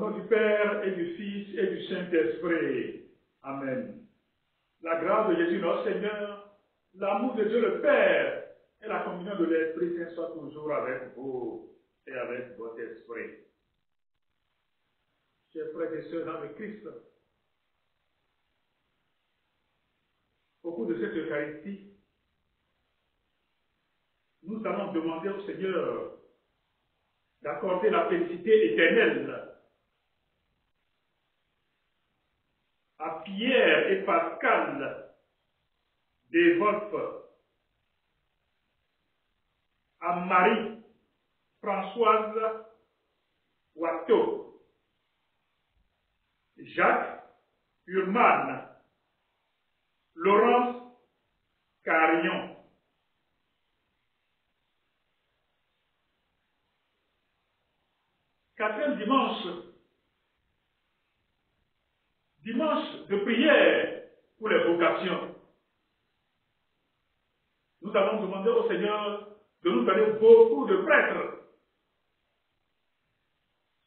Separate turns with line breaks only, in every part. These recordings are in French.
nom du Père et du Fils et du Saint-Esprit. Amen. La grâce de Jésus notre Seigneur, l'amour de Dieu le Père et la communion de l'Esprit Saint soient toujours avec vous et avec votre esprit. Chers frères et sœurs dans le Christ, au cours de cette Eucharistie, nous allons demander au Seigneur d'accorder la félicité éternelle à Pierre et Pascal des Wolfs, à Marie Françoise Watteau, Jacques Urman, Laurence Carillon, quatrième dimanche de prière pour les vocations. Nous allons demander au Seigneur de nous donner beaucoup de prêtres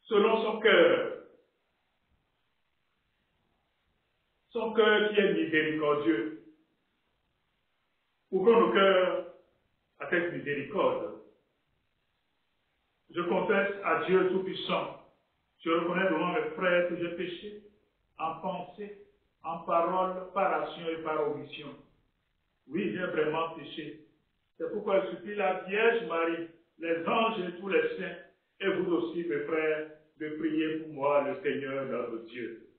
selon son cœur qui est miséricordieux. Ouvrons nos cœurs à cette miséricorde. Je confesse à Dieu Tout-Puissant, je reconnais devant mes frères que j'ai péché en pensée, en parole, par action et par omission. Oui, j'ai vraiment péché. C'est pourquoi je supplie la Vierge Marie, les anges et tous les saints, et vous aussi, mes frères, de prier pour moi, le Seigneur notre Dieu.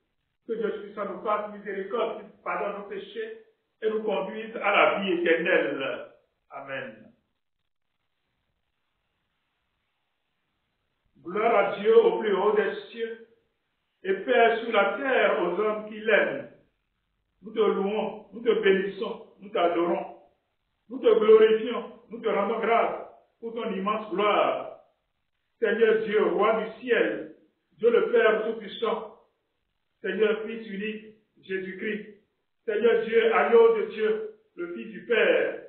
Que Dieu Tout-Puissant nous fasse miséricorde, qu'il pardonne nos péchés et nous conduise à la vie éternelle. Amen. Gloire à Dieu au plus haut des cieux et paix sur la terre aux hommes qui l'aiment. Nous te louons, nous te bénissons, nous t'adorons, nous te glorifions, nous te rendons grâce pour ton immense gloire. Seigneur Dieu, roi du ciel, Dieu le Père Tout-Puissant, Seigneur Fils unique, Jésus-Christ, Seigneur Dieu, agneau de Dieu, le Fils du Père,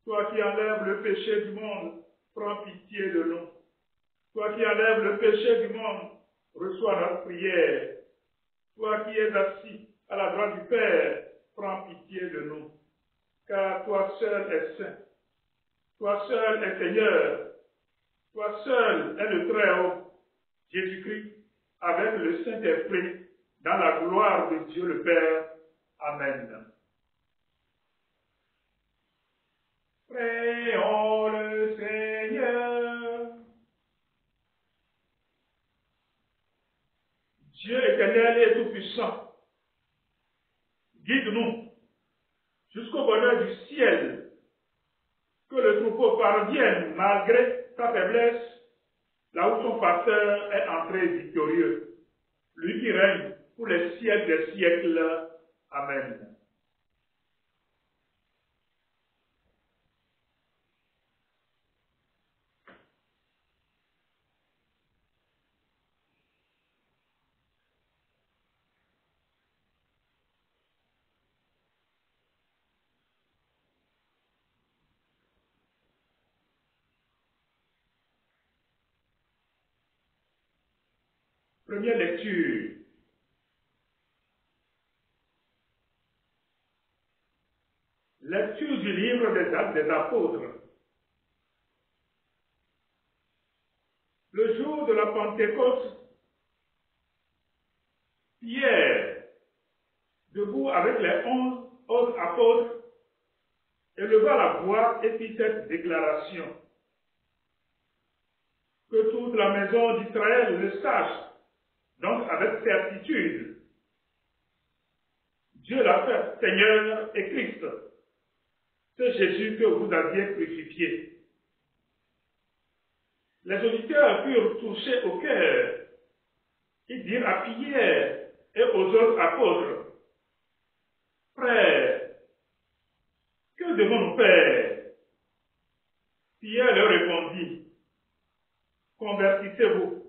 toi qui enlèves le péché du monde, prends pitié de nous. Toi qui enlèves le péché du monde, reçois notre prière. Toi qui es assis à la droite du Père, prends pitié de nous. Car toi seul es saint, toi seul es Seigneur, toi seul es le Très-Haut, Jésus-Christ, avec le Saint-Esprit, dans la gloire de Dieu le Père. Amen. Prions le Seigneur. Dieu éternel et tout-puissant, guide-nous jusqu'au bonheur du ciel, que le troupeau parvienne malgré sa faiblesse, là où son pasteur est entré victorieux, lui qui règne pour les siècles des siècles. Amen. Première lecture. Lecture du livre des Actes des Apôtres. Le jour de la Pentecôte, Pierre, debout avec les 11 autres apôtres, éleva la voix et fit cette déclaration. Que toute la maison d'Israël le sache, donc avec certitude. Dieu l'a fait Seigneur et Christ. C'est Jésus que vous aviez crucifié. Les auditeurs furent touchés au cœur. Ils dirent à Pierre et aux autres apôtres, frères, que devons-nous faire? Pierre leur répondit, convertissez-vous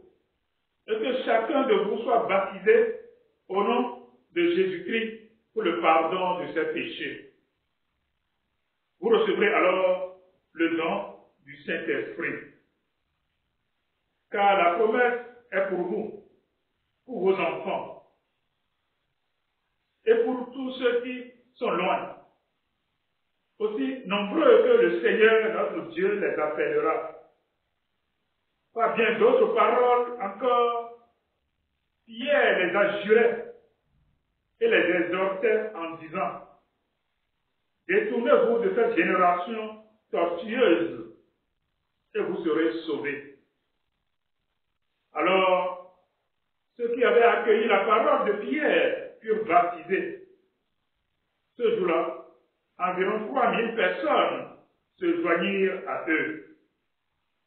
et que chacun de vous soit baptisé au nom de Jésus-Christ pour le pardon de ses péchés. Vous recevrez alors le don du Saint-Esprit. Car la promesse est pour vous vos enfants, et pour tous ceux qui sont loin, aussi nombreux que le Seigneur notre Dieu les appellera. Par bien d'autres paroles encore, Pierre les a jurés et les exhortait en disant, détournez-vous de cette génération tortueuse et vous serez sauvés. Alors, ceux qui avaient accueilli la parole de Pierre furent baptisés. Ce jour-là, environ 3000 personnes se joignirent à eux.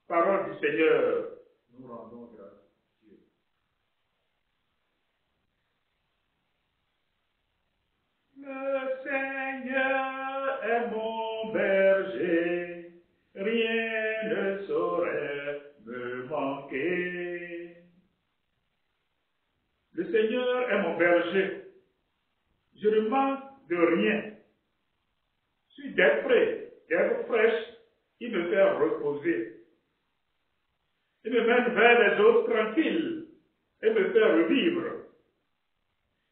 Parole du Seigneur, nous rendons grâce à Dieu. Le Seigneur est mon berger, rien ne saurait me manquer. Le Seigneur est mon berger, je ne manque de rien. Sur des prés, d'herbes fraîches, il me fait reposer. Il me mène vers les eaux tranquilles et me fait revivre.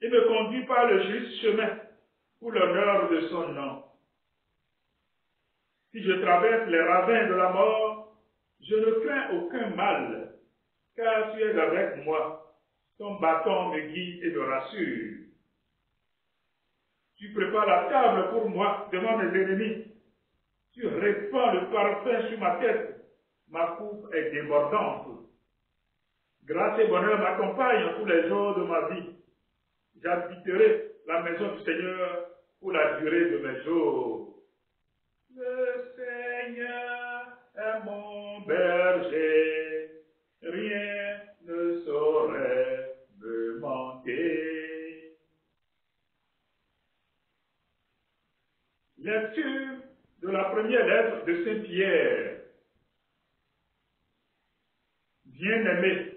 Il me conduit par le juste chemin pour l'honneur de son nom. Si je traverse les ravins de la mort, je ne crains aucun mal, car tu es avec moi. Ton bâton me guide et me rassure. Tu prépares la table pour moi devant mes ennemis. Tu répands le parfum sur ma tête. Ma coupe est débordante. Grâce et bonheur m'accompagnent tous les jours de ma vie. J'habiterai la maison du Seigneur pour la durée de mes jours. Le Seigneur est mon berger, rien ne saurait me manquer. Lecture de la première lettre de Saint Pierre. Bien-aimés,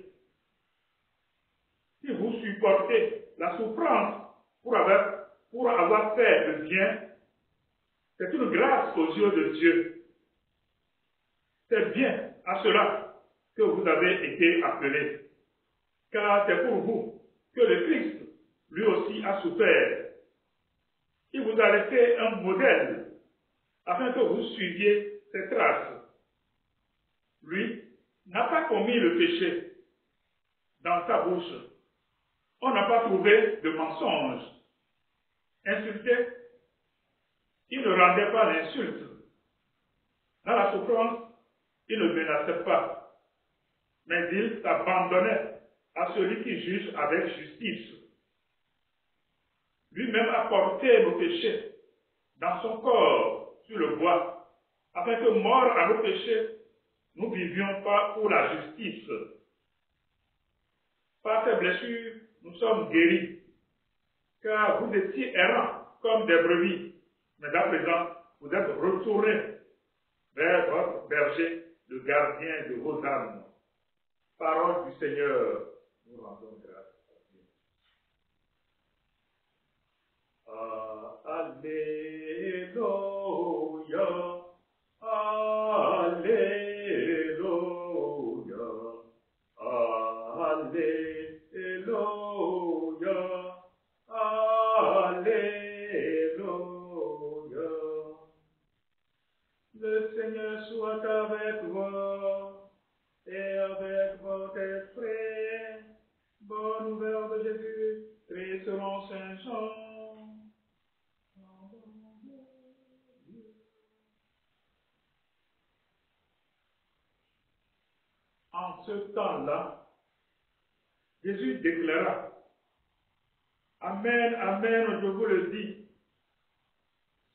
si vous supportez la souffrance pour avoir fait le bien, c'est une grâce aux yeux de Dieu. C'est bien à cela que vous avez été appelés, car c'est pour vous que le Christ, lui aussi, a souffert. Il vous a laissé un modèle afin que vous suiviez ses traces. Lui n'a pas commis le péché dans sa bouche. On n'a pas trouvé de mensonge. Insulté, il ne rendait pas l'insulte. Dans la souffrance, il ne menaçait pas, mais il s'abandonnait à celui qui juge avec justice. Lui-même a porté nos péchés dans son corps sur le bois, afin que, morts à nos péchés, nous vivions pas pour la justice. Par ces blessures, nous sommes guéris, car vous étiez errants comme des brebis, mais à présent, vous êtes retournés vers votre berger, le gardien de vos âmes. Parole du Seigneur, nous rendons grâce à Dieu. Alléluia, Alléluia, Alléluia, Alléluia. Le Seigneur soit avec vous et avec votre esprit. Bonne nouvelle de Jésus, Christ selon Saint Jean. En ce temps-là, Jésus déclara, Amen, Amen, je vous le dis,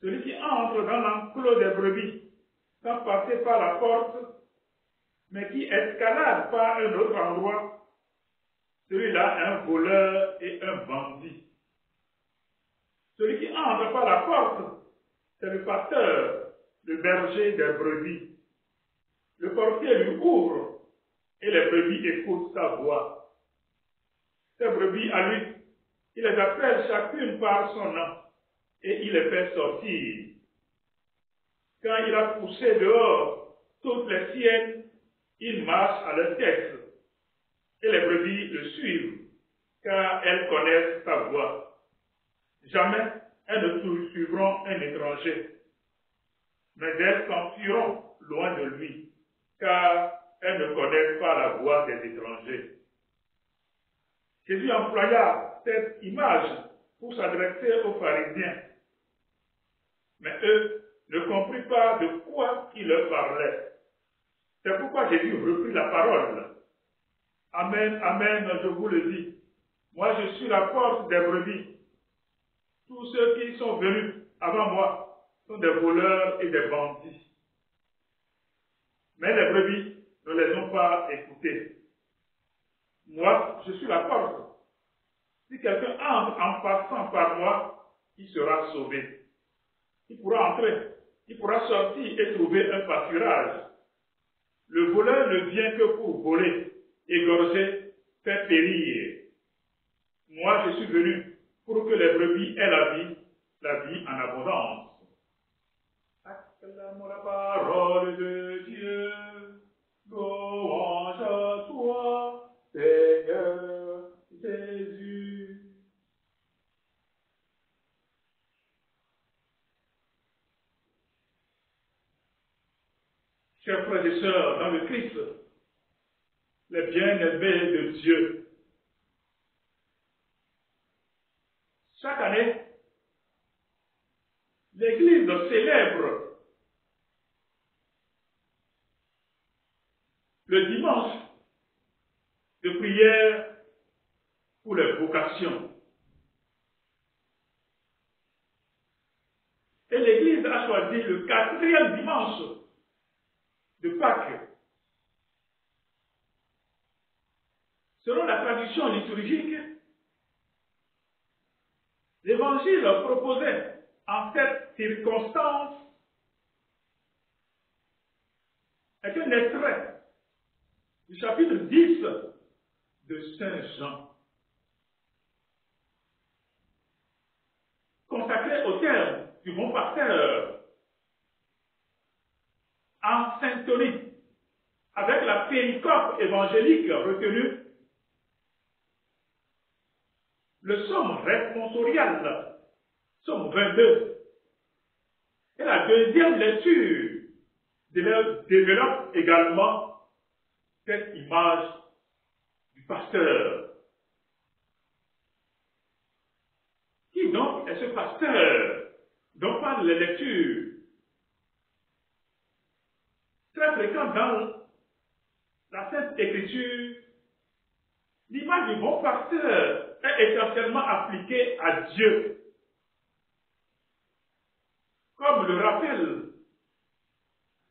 celui qui entre dans l'enclos des brebis, sans passer par la porte, mais qui escalade par un autre endroit, celui-là est un voleur et un bandit. Celui qui entre par la porte, c'est le pasteur, le berger des brebis. Le portier lui ouvre et les brebis écoutent sa voix. Ces brebis à lui, il les appelle chacune par son nom et il les fait sortir. Quand il a poussé dehors toutes les siennes, il marche à leur tête et les brebis le suivent, car elles connaissent sa voix. Jamais elles ne suivront un étranger, mais elles s'enfuiront loin de lui, car elles ne connaissent pas la voix des étrangers. Jésus employa cette image pour s'adresser aux pharisiens, mais eux ne comprirent pas de quoi il leur parlait. C'est pourquoi Jésus reprit la parole. Amen, amen, je vous le dis. Moi, je suis la porte des brebis. Tous ceux qui sont venus avant moi sont des voleurs et des bandits. Mais les brebis ne les ont pas écoutés. Moi, je suis la porte. Si quelqu'un entre en passant par moi, il sera sauvé. Il pourra entrer, il pourra sortir et trouver un pâturage. Le voleur ne vient que pour voler, égorger, faire périr. Moi, je suis venu pour que les brebis aient la vie en abondance. Acclamons la parole de Dieu. Louange à toi, Seigneur Jésus. Chers frères et sœurs, dans le Christ, les bien-aimés de Dieu, chaque année, l'Église célèbre le dimanche de prière pour les vocations. Et l'Église a choisi le 4e dimanche de Pâques. Selon la tradition liturgique, l'Évangile proposé en cette circonstance est un extrait du chapitre 10 de Saint Jean, consacré au terme du bon pasteur, en syntonie avec la péricope évangélique retenue, le psaume responsorial, psaume 22, et la deuxième lecture développe également cette image du pasteur. Qui donc est ce pasteur dont parlent les lectures? Très fréquent dans la Sainte Écriture, l'image du bon pasteur est essentiellement appliquée à Dieu. Comme le rappelle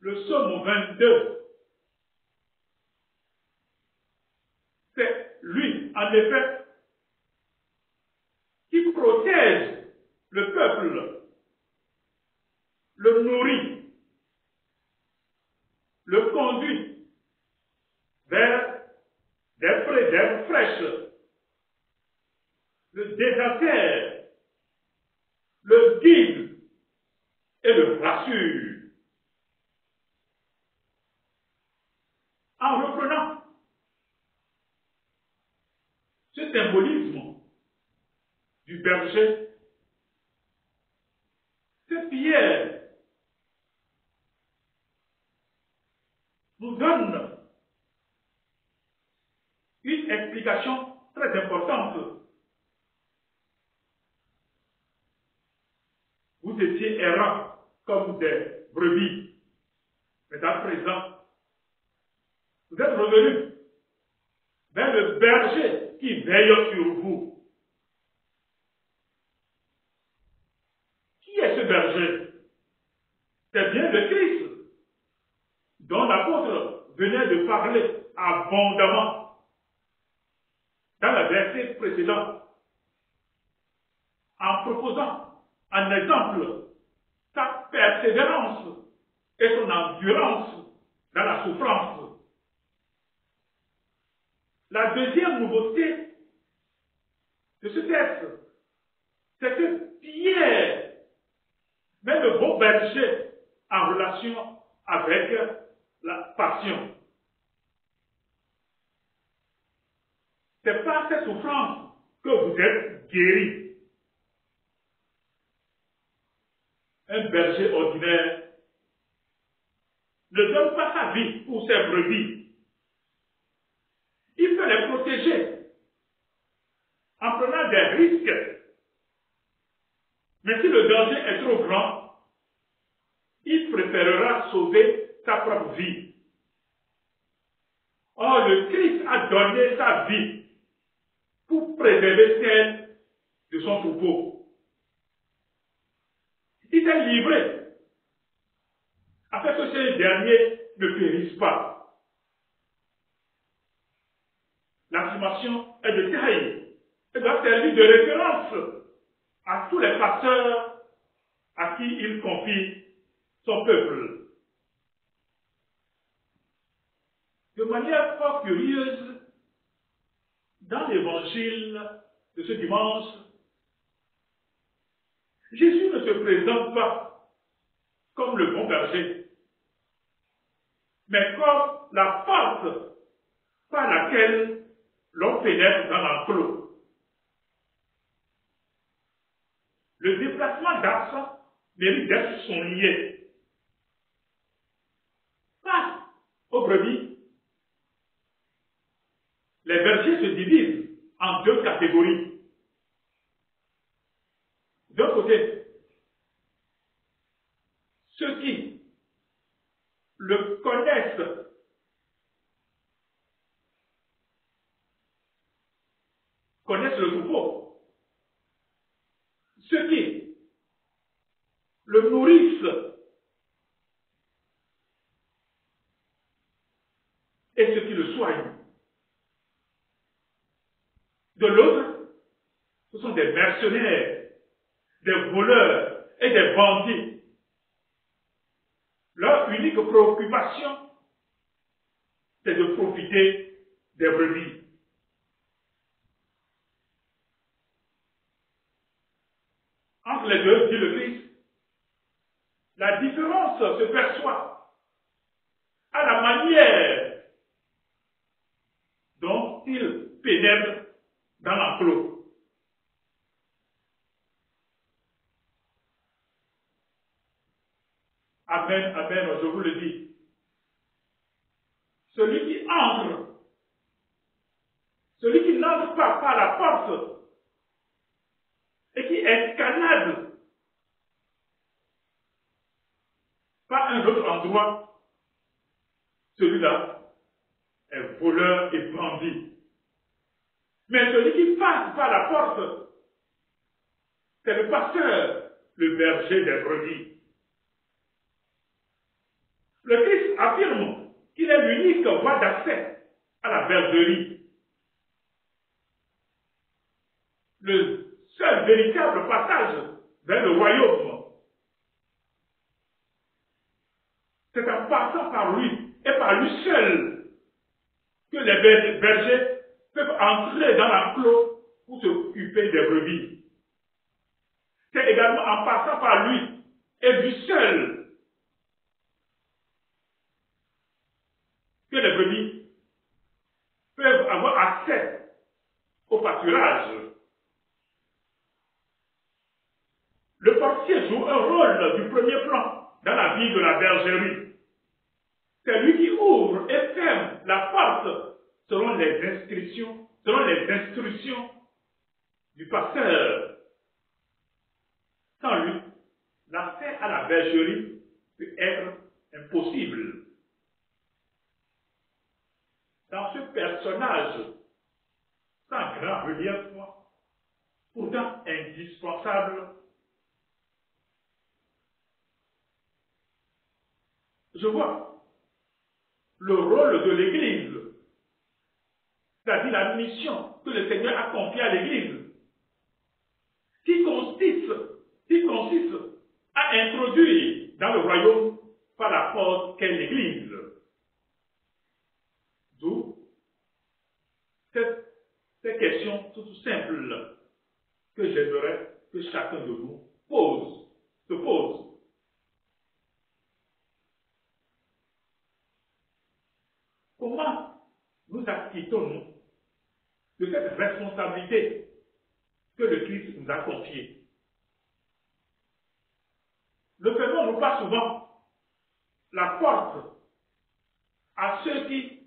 le psaume 22, c'est lui, en effet, qui protège le peuple, le nourrit, le conduit vers des prés d'herbes fraîches, le désaltère, le guide et le rassure. En reprenant ce symbolisme du berger, cette Pierre nous donne une explication très importante. Vous étiez errants comme des brebis, mais à présent, vous êtes revenus vers le berger qui veille sur vous. Qui est ce berger? C'est bien le Christ, dont l'apôtre venait de parler abondamment dans le verset précédent, en proposant un exemple sa persévérance et son endurance dans la souffrance. La deuxième nouveauté de ce texte, c'est que Pierre met le bon berger en relation avec la passion. C'est par cette souffrance que vous êtes guéris. Un berger ordinaire ne donne pas sa vie pour ses brebis. Il peut les protéger en prenant des risques. Mais si le danger est trop grand, il préférera sauver sa propre vie. Or, le Christ a donné sa vie pour préserver celle de son troupeau. Il s'est livré afin que ces derniers ne périssent pas. L'affirmation est de taille et doit servir de référence à tous les pasteurs à qui il confie son peuple. De manière fort curieuse, dans l'évangile de ce dimanche, Jésus ne se présente pas comme le bon berger, mais comme la porte par laquelle l'on pénètre dans l'enclos. Le déplacement d'accent mérite d'être souligné. Face aux brebis, les bergers se divisent en deux catégories. D'un côté, ceux qui le connaissent le troupeau. Ceux qui le nourrissent et ceux qui le soignent. De l'autre, ce sont des mercenaires, des voleurs et des bandits. Leur unique préoccupation, c'est de profiter des brebis. Entre les deux, dit le Christ, la différence se perçoit à la manière dont ils pénètrent dans l'enclos. Amen, amen, je vous le dis. Celui qui entre, celui qui n'entre pas par la porte et qui escalade par un autre endroit, celui-là est voleur et bandit. Mais celui qui passe par la porte, c'est le pasteur, le berger des brebis. Le Christ affirme qu'il est l'unique voie d'accès à la bergerie. Le seul véritable passage vers le royaume. C'est en passant par lui et par lui seul que les bergers peuvent entrer dans l'enclos pour s'occuper des brebis. C'est également en passant par lui et lui seul que les brebis peuvent avoir accès au pâturage. Le portier joue un rôle du premier plan dans la vie de la bergerie. C'est lui qui ouvre et ferme la porte selon les instructions du pasteur. Sans lui, l'accès à la bergerie peut être impossible. Dans ce personnage, sans grand relief, pourtant indispensable, je vois le rôle de l'Église, c'est-à-dire la mission que le Seigneur a confiée à l'Église, qui consiste à introduire dans le royaume par la porte qu'est l'Église. D'où ces questions tout simples que j'aimerais que chacun de nous se pose. Comment nous acquittons-nous de cette responsabilité que le Christ nous a confiées. Ne faisons-nous pas souvent la porte à ceux qui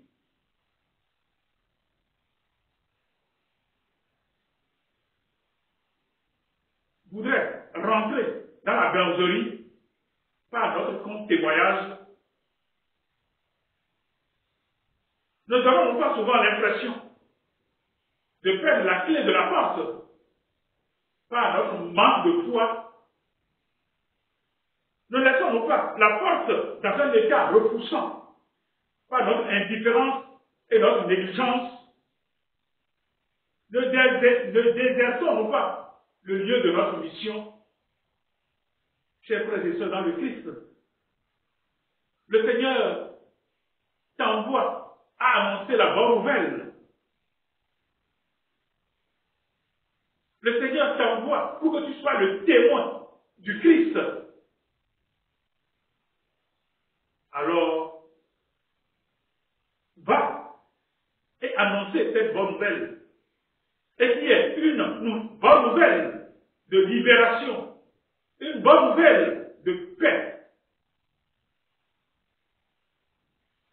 voudraient rentrer dans la bergerie par notre compte témoignage? Nous n'avons pas souvent l'impression de perdre la clé de la porte par notre manque de foi? Ne laissons-nous pas la porte dans un état repoussant par notre indifférence et notre négligence? Ne désertons-nous pas le lieu de notre mission? Chers frères et sœurs dans le Christ, le Seigneur t'envoie à annoncer la bonne nouvelle. Le Seigneur t'envoie pour que tu sois le témoin du Christ. Alors, va et annoncer cette bonne nouvelle. Et qui est une bonne nouvelle de libération, une bonne nouvelle de paix.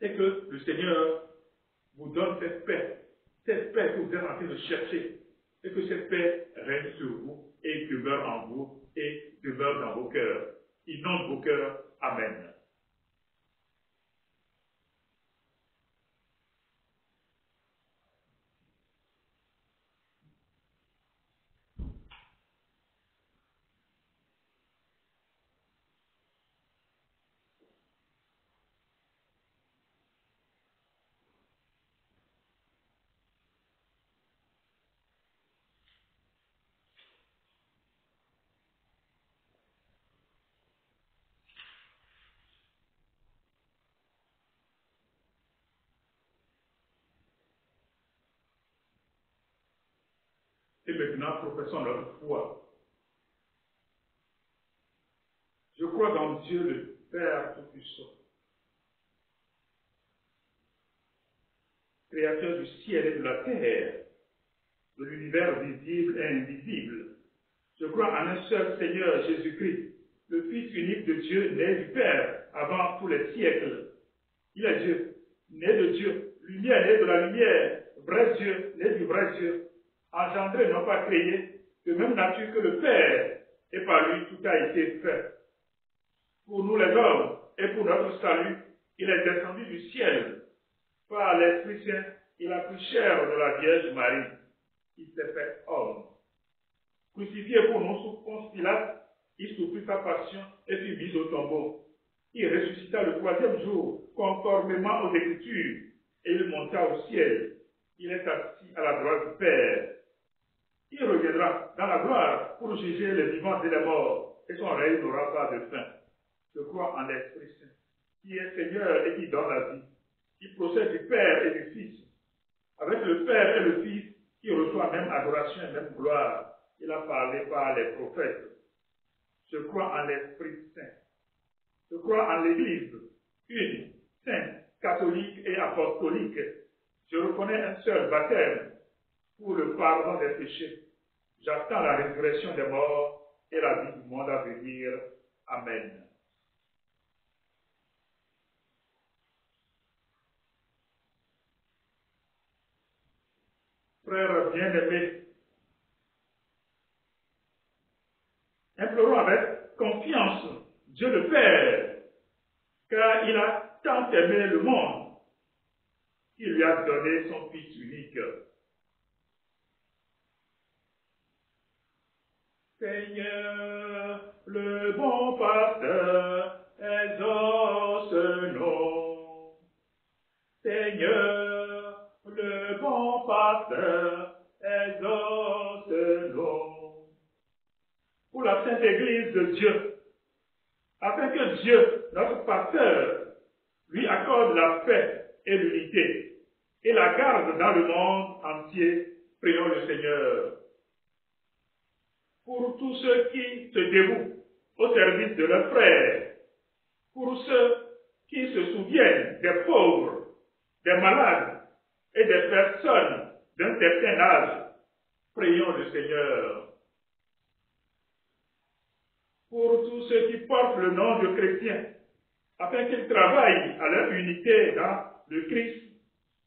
Et que le Seigneur vous donne cette paix que vous êtes en train de chercher, et que cette paix règne sur vous et demeure en vous et demeure dans vos cœurs. Inonde vos cœurs. Amen. Et maintenant, professons notre foi. Je crois dans Dieu le Père Tout-Puissant, Créateur du ciel et de la terre, de l'univers visible et invisible. Je crois en un seul Seigneur Jésus-Christ, le Fils unique de Dieu, né du Père avant tous les siècles. Il est Dieu, né de Dieu, lumière née de la lumière, vrai Dieu, né du vrai Dieu, engendré, non pas créé, de même nature que le Père, et par lui tout a été fait. Pour nous les hommes, et pour notre salut, il est descendu du ciel. Par l'Esprit Saint, il a pris chair de la Vierge Marie. Il s'est fait homme. Crucifié pour nous sous Ponce Pilate, il souffrit sa passion et fut mis au tombeau. Il ressuscita le troisième jour, conformément aux Écritures, et il monta au ciel. Il est assis à la droite du Père. Il reviendra dans la gloire pour juger les vivants et les morts, et son règne n'aura pas de fin. Je crois en l'Esprit Saint, qui est Seigneur et qui donne la vie. Il procède du Père et du Fils. Avec le Père et le Fils, il reçoit même adoration et même gloire. Il a parlé par les prophètes. Je crois en l'Esprit Saint. Je crois en l'Église, une, sainte, catholique et apostolique. Je reconnais un seul baptême pour le pardon des péchés. J'attends la résurrection des morts et la vie du monde à venir. Amen. Frères bien-aimés, implorons avec confiance Dieu le Père, car il a tant aimé le monde qu'il lui a donné son Fils unique. Seigneur, le bon pasteur, exauce-nous. Seigneur, le bon pasteur, exauce-nous. Pour la Sainte Église de Dieu, afin que Dieu, notre pasteur, lui accorde la paix et l'unité, et la garde dans le monde entier, prions le Seigneur. Pour tous ceux qui se dévouent au service de leurs frères, pour ceux qui se souviennent des pauvres, des malades et des personnes d'un certain âge, prions le Seigneur. pour tous ceux qui portent le nom de chrétiens, afin qu'ils travaillent à leur unité dans le Christ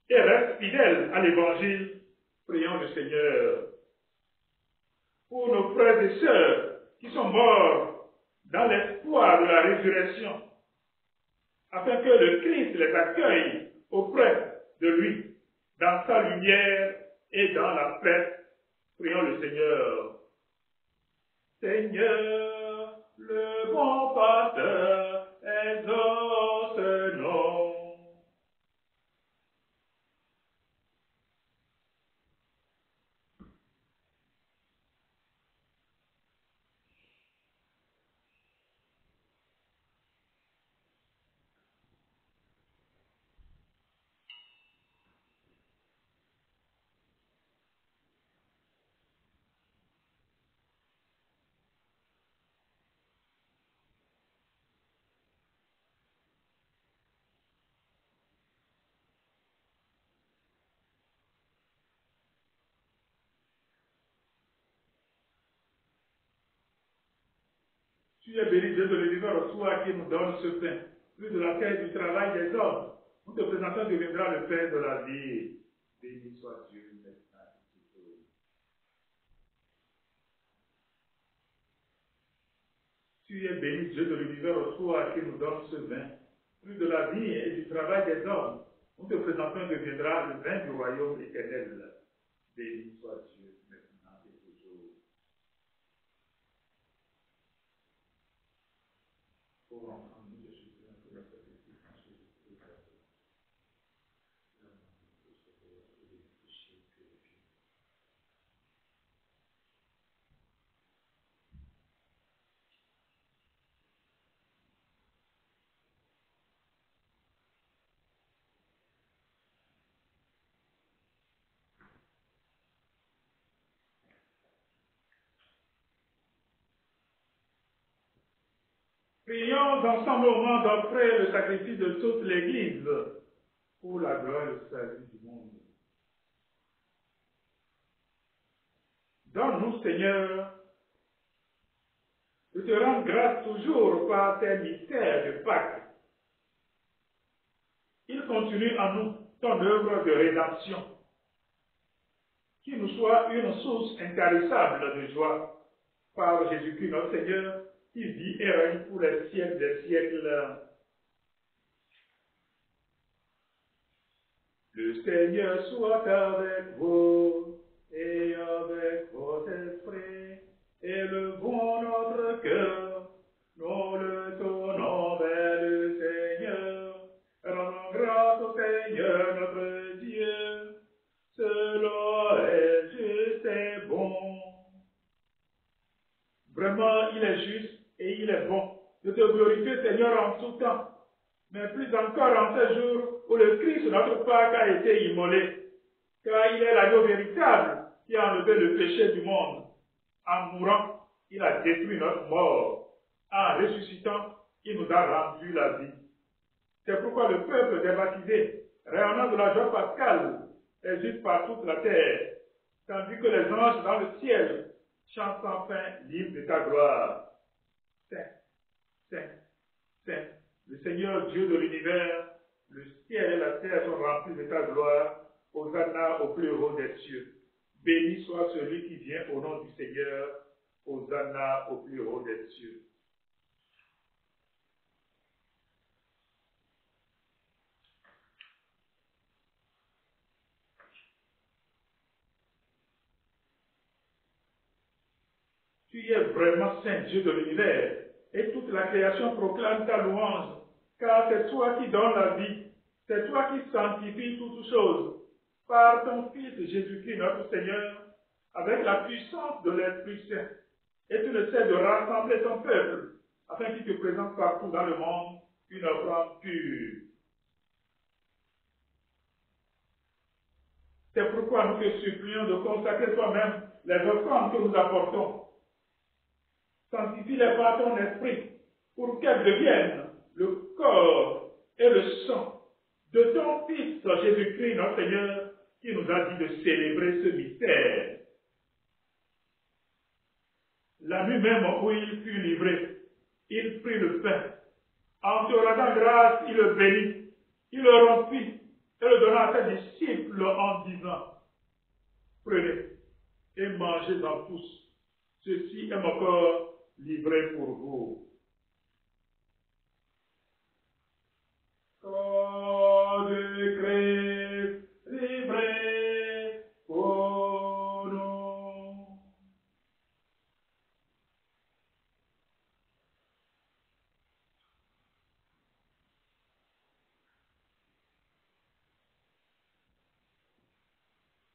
et restent fidèles à l'Évangile. Prions le Seigneur. Pour nos frères et sœurs qui sont morts dans l'espoir de la résurrection, afin que le Christ les accueille auprès de lui, dans sa lumière et dans la paix. Prions le Seigneur. Seigneur, le bon pasteur, exauce-nous. Tu es béni, Dieu de l'univers, toi qui nous donne ce pain, plus de la terre du travail des hommes. Nous te présentons deviendra le Père de la vie. Béni soit Dieu maintenant. Tu es béni, Dieu de l'univers, toi qui nous donne ce vin, plus de la vie et du travail des hommes. Nous te présentons deviendra le vin du royaume éternel. Béni soit Dieu maintenant et toujours. Pour enfants, nous te supplions que notre Jésus en Jésus-Christ. Prions ensemble au moment d'offrir le sacrifice de toute l'Église pour la gloire et le salut du monde. Donne-nous, Seigneur, de te rendre grâce toujours par tes mystères de Pâques. Il continue en nous ton œuvre de rédemption, qui nous soit une source intarissable de joie par Jésus-Christ notre Seigneur, qui vit et règne pour les siècles des siècles. Le Seigneur soit avec vous et avec votre esprit, élevons notre cœur, nous le tournons vers le Seigneur, rendons grâce au Seigneur notre Dieu, cela est juste et bon. Vraiment, il est juste et il est bon de te glorifier, Seigneur, en tout temps, mais plus encore en ce jour où le Christ, notre Pâque, a été immolé, car il est l'agneau véritable qui a enlevé le péché du monde. En mourant, il a détruit notre mort. En ressuscitant, il nous a rendu la vie. C'est pourquoi le peuple des baptisés, rayonnant de la joie pascale, exulte par toute la terre, tandis que les anges dans le ciel chantent sans fin l'hymne de ta gloire. Saint, Saint, Saint, le Seigneur Dieu de l'univers, le ciel et la terre sont remplis de ta gloire. Hosanna au plus haut des cieux. Béni soit celui qui vient au nom du Seigneur. Hosanna au plus haut des cieux. Tu es vraiment Saint Dieu de l'univers, et toute la création proclame ta louange, car c'est toi qui donnes la vie, c'est toi qui sanctifies toutes choses, par ton Fils Jésus-Christ notre Seigneur, avec la puissance de l'Esprit Saint. Et tu ne cesses de rassembler ton peuple, afin qu'il te présente partout dans le monde une offrande pure. C'est pourquoi nous te supplions de consacrer toi-même les offrandes que nous apportons. Sanctifie-les par ton esprit, pour qu'elles deviennent le corps et le sang de ton Fils Jésus-Christ, notre Seigneur, qui nous a dit de célébrer ce mystère. La nuit même où il fut livré, il prit le pain. En te rendant grâce, il le bénit. Il le rompit et le donna à ses disciples en disant, prenez et mangez-en tous. Ceci est mon corps livré pour vous. Corps de Christ livré pour nous.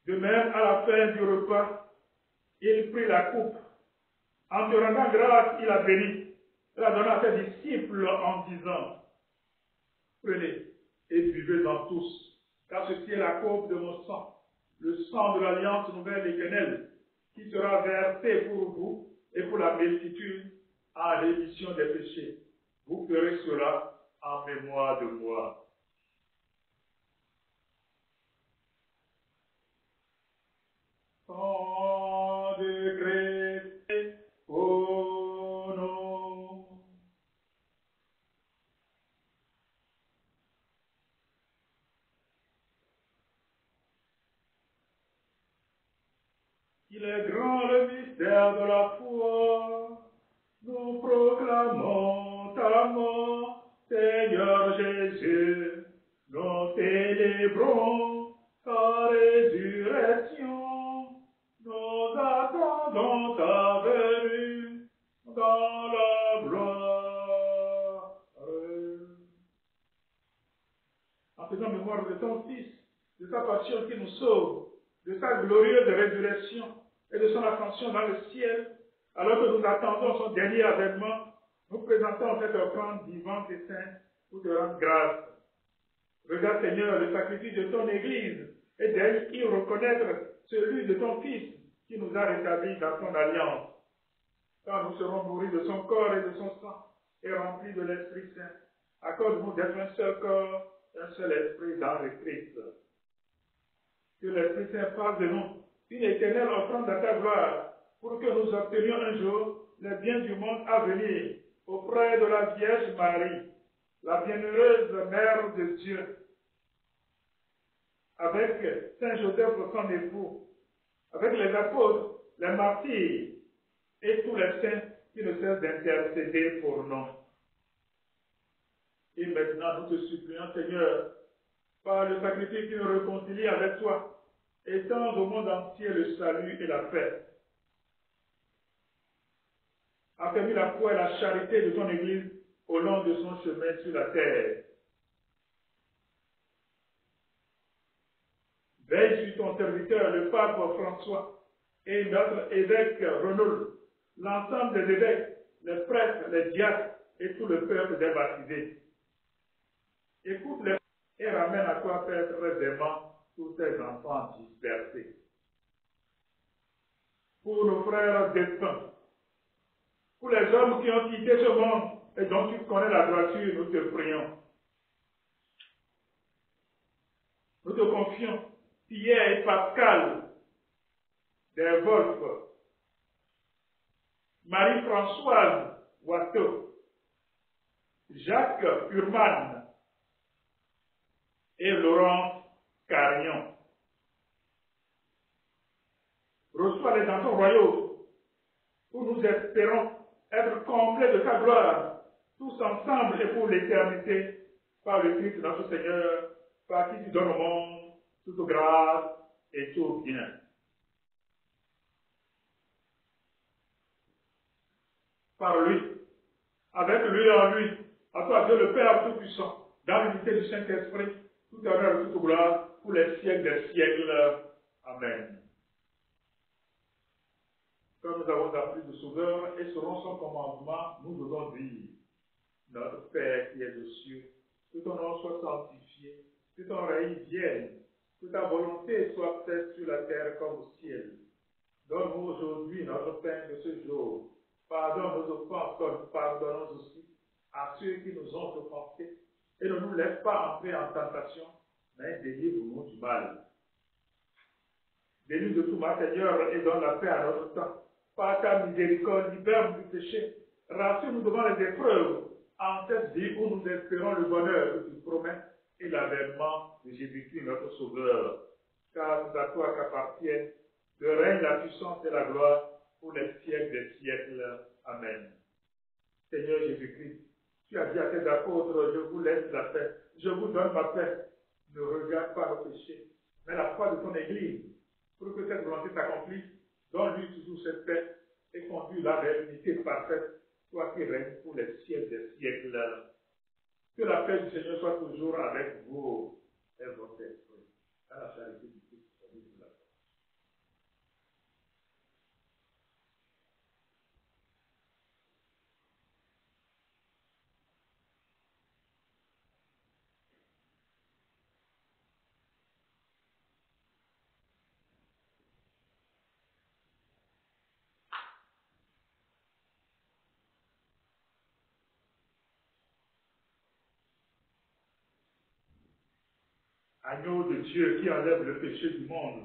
De même, à la fin du repas, il prit la coupe. En te rendant grâce, il a béni. Il a donné à ses disciples en disant, prenez et buvez-en tous, car ceci est la coupe de mon sang, le sang de l'alliance nouvelle éternelle, qui sera versé pour vous et pour la multitude en rémission des péchés. Vous ferez cela en mémoire de moi. Sang de Christ, oh non. Il est grand le mystère de la foi. Nous proclamons ta mort, Seigneur Jésus. Nous célébrons ta résurrection. Nous attendons ta venue dans la gloire. En faisant mémoire de ton Fils, de sa passion qui nous sauve, de sa glorieuse résurrection et de son ascension dans le ciel, alors que nous attendons son dernier avènement, nous présentons cette offrande vivante et sainte pour te rendre grâce. Regarde, Seigneur, le sacrifice de ton Église et d'elle y reconnaître celui de ton Fils qui nous a rétablis dans ton alliance. Quand nous serons nourris de son corps et de son sang et remplis de l'Esprit Saint, accorde-nous d'être un seul corps, un seul esprit dans le Christ. Que l'Esprit Saint fasse de nous une éternelle offrande à ta gloire, pour que nous obtenions un jour les biens du monde à venir auprès de la Vierge Marie, la bienheureuse Mère de Dieu, avec Saint Joseph son époux, avec les apôtres, les martyrs et tous les saints qui ne cessent d'intercéder pour nous. Et maintenant, nous te supplions, Seigneur, par le sacrifice qui nous réconcilie avec toi, étends au monde entier le salut et la paix. Affermis la foi et la charité de ton Église au long de son chemin sur la terre. Veille sur ton serviteur, le pape François, et notre évêque Renaud, l'ensemble des évêques, les prêtres, les diacres et tout le peuple des baptisés. Écoute-les et ramène à toi, Père, très aimant, tous tes enfants dispersés. Pour nos frères défunts, pour les hommes qui ont quitté ce monde et dont tu connais la droiture, nous te prions. Nous te confions Pierre et Pascal des Wolfs, Marie-Françoise Watteau, Jacques Urman et Laurent Carignon. Reçois les enfants royaux où nous espérons être comblés de ta gloire, tous ensemble et pour l'éternité, par le Christ notre Seigneur, par qui tu donnes au monde toute grâce et tout bien. Par lui, avec lui et en lui, à toi Dieu le Père Tout-Puissant, dans l'unité du Saint-Esprit, tout honneur et toute gloire, pour les siècles des siècles. Amen. Comme nous avons appris le Sauveur et selon son commandement, nous devons dire, notre Père qui est aux cieux, que ton nom soit sanctifié, que ton règne vienne, que ta volonté soit faite sur la terre comme au ciel. Donne-nous aujourd'hui notre pain de ce jour. Pardonne nos offenses comme nous pardonnons aussi à ceux qui nous ont offensés. Et ne nous laisse pas entrer en tentation, mais délivre-nous du mal. Délivre de tout mal, Seigneur, et donne la paix à notre temps. Par ta miséricorde, libère-nous du péché Rassure-nous devant les épreuves en cette vie où nous espérons le bonheur que tu promets et l'avènement de Jésus-Christ, notre Sauveur. Car c'est à toi qu'appartiennent le règne, la puissance et la gloire pour les siècles des siècles. Amen. Seigneur Jésus-Christ, tu as dit à tes apôtres, je vous laisse la paix, je vous donne ma paix. Ne regarde pas nos péchés, mais la foi de ton Église, pour que cette volonté s'accomplisse. Donne-lui toujours cette paix et conduis-la vers l'unité parfaite, toi qui règnes pour les siècles des siècles. Que la paix du Seigneur soit toujours avec vous et votre esprit. À la charité du Christ. Agneau de Dieu qui enlève le péché du monde,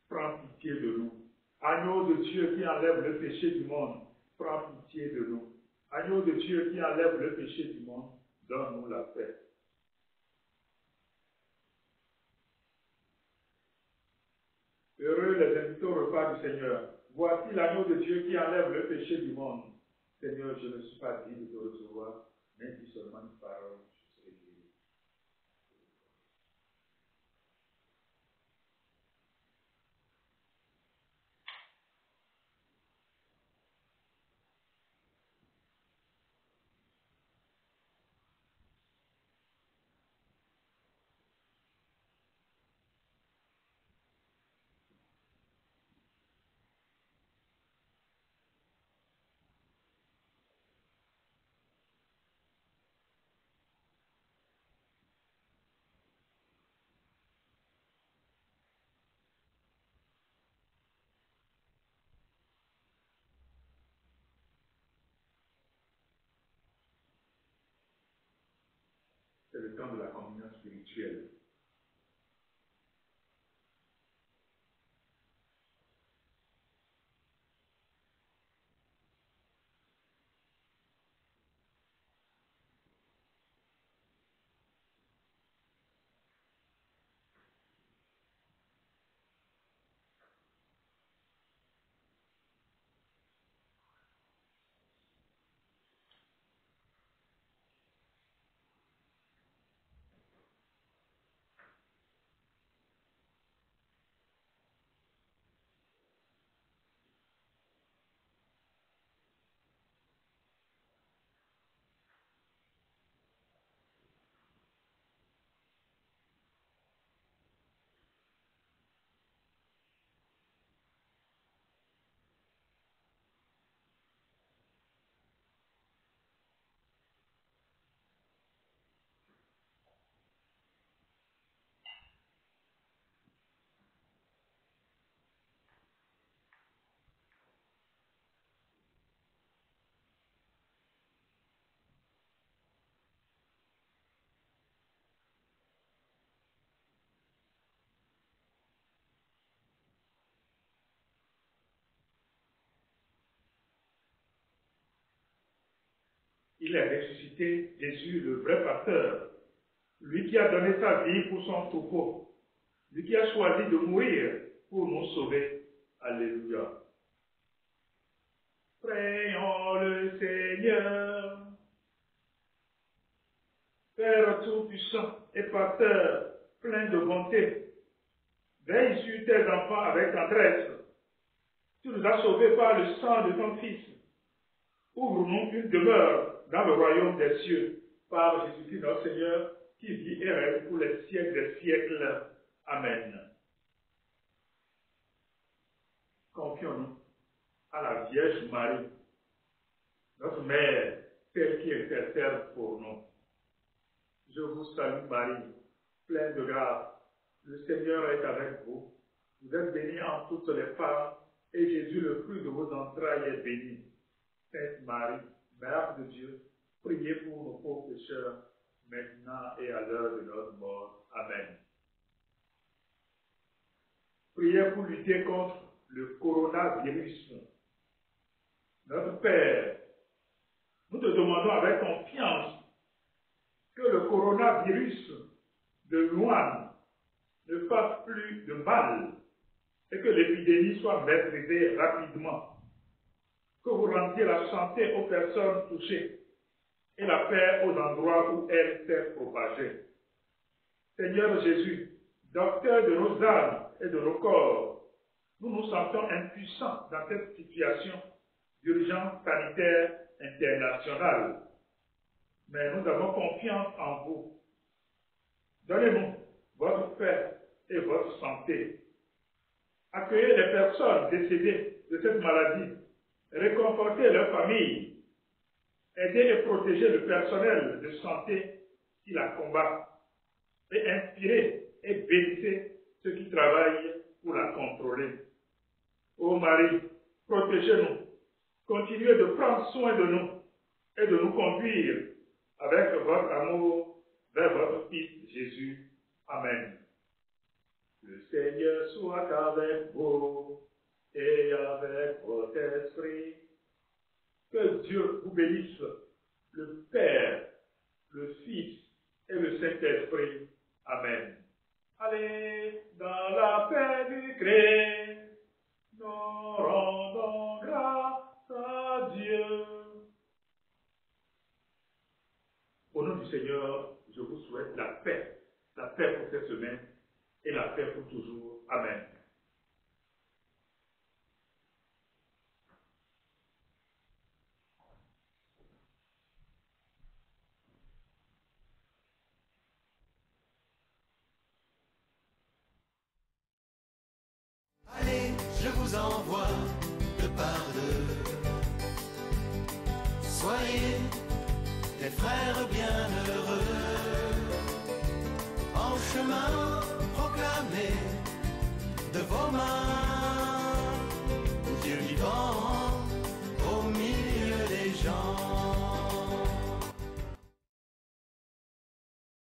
prends pitié de nous. Agneau de Dieu qui enlève le péché du monde, prends pitié de nous. Agneau de Dieu qui enlève le péché du monde, donne-nous la paix. Heureux les invités au repas du Seigneur. Voici l'agneau de Dieu qui enlève le péché du monde. Seigneur, je ne suis pas digne de te recevoir, mais dis seulement une parole, je serai guéri. C'est le temps de la communion spirituelle. Il est ressuscité, Jésus, le vrai pasteur, lui qui a donné sa vie pour son troupeau, lui qui a choisi de mourir pour nous sauver. Alléluia. Prions le Seigneur, Père tout-puissant et pasteur, plein de bonté, veille sur tes enfants avec tendresse. Tu nous as sauvés par le sang de ton Fils. Ouvre-nous une demeure dans le royaume des cieux, par Jésus-Christ notre Seigneur, qui vit et règne pour les siècles des siècles. Amen. Confions-nous à la Vierge Marie, notre Mère, celle qui intercède pour nous. Je vous salue Marie, pleine de grâce. Le Seigneur est avec vous. Vous êtes bénie en toutes les femmes, et Jésus, le fruit de vos entrailles, est béni. Sainte Marie, Mère de Dieu, priez pour nos pauvres pécheurs, maintenant et à l'heure de notre mort. Amen. Priez pour lutter contre le coronavirus. Notre Père, coronavirus de Wuhan ne fasse plus de mal et que l'épidémie soit maîtrisée rapidement. Que vous rendiez la santé aux personnes touchées et la paix aux endroits où elle s'est propagée. Seigneur Jésus, docteur de nos âmes et de nos corps, nous nous sentons impuissants dans cette situation d'urgence sanitaire internationale. Mais nous avons confiance en vous. Donnez-nous votre paix et votre santé. Accueillez les personnes décédées de cette maladie, réconfortez leurs familles, aidez et protégez le personnel de santé qui la combat, et inspirez et bénissez ceux qui travaillent pour la contrôler. Ô Marie, protégez-nous, continuez de prendre soin de nous et de nous conduire avec votre amour vers votre Fils Jésus. Amen. Le Seigneur soit avec vous et avec votre esprit. Que Dieu vous bénisse, le Père, le Fils et le Saint-Esprit. Amen. Allez dans la paix du Christ, nous rendons grâce à Dieu. Au nom du Seigneur, je vous souhaite la paix pour cette semaine et la paix pour toujours. Amen.
Allez, je vous envoie de par deux. Soyez des frères bienheureux. En chemin, proclamez de vos mains Dieu vivant au milieu des gens.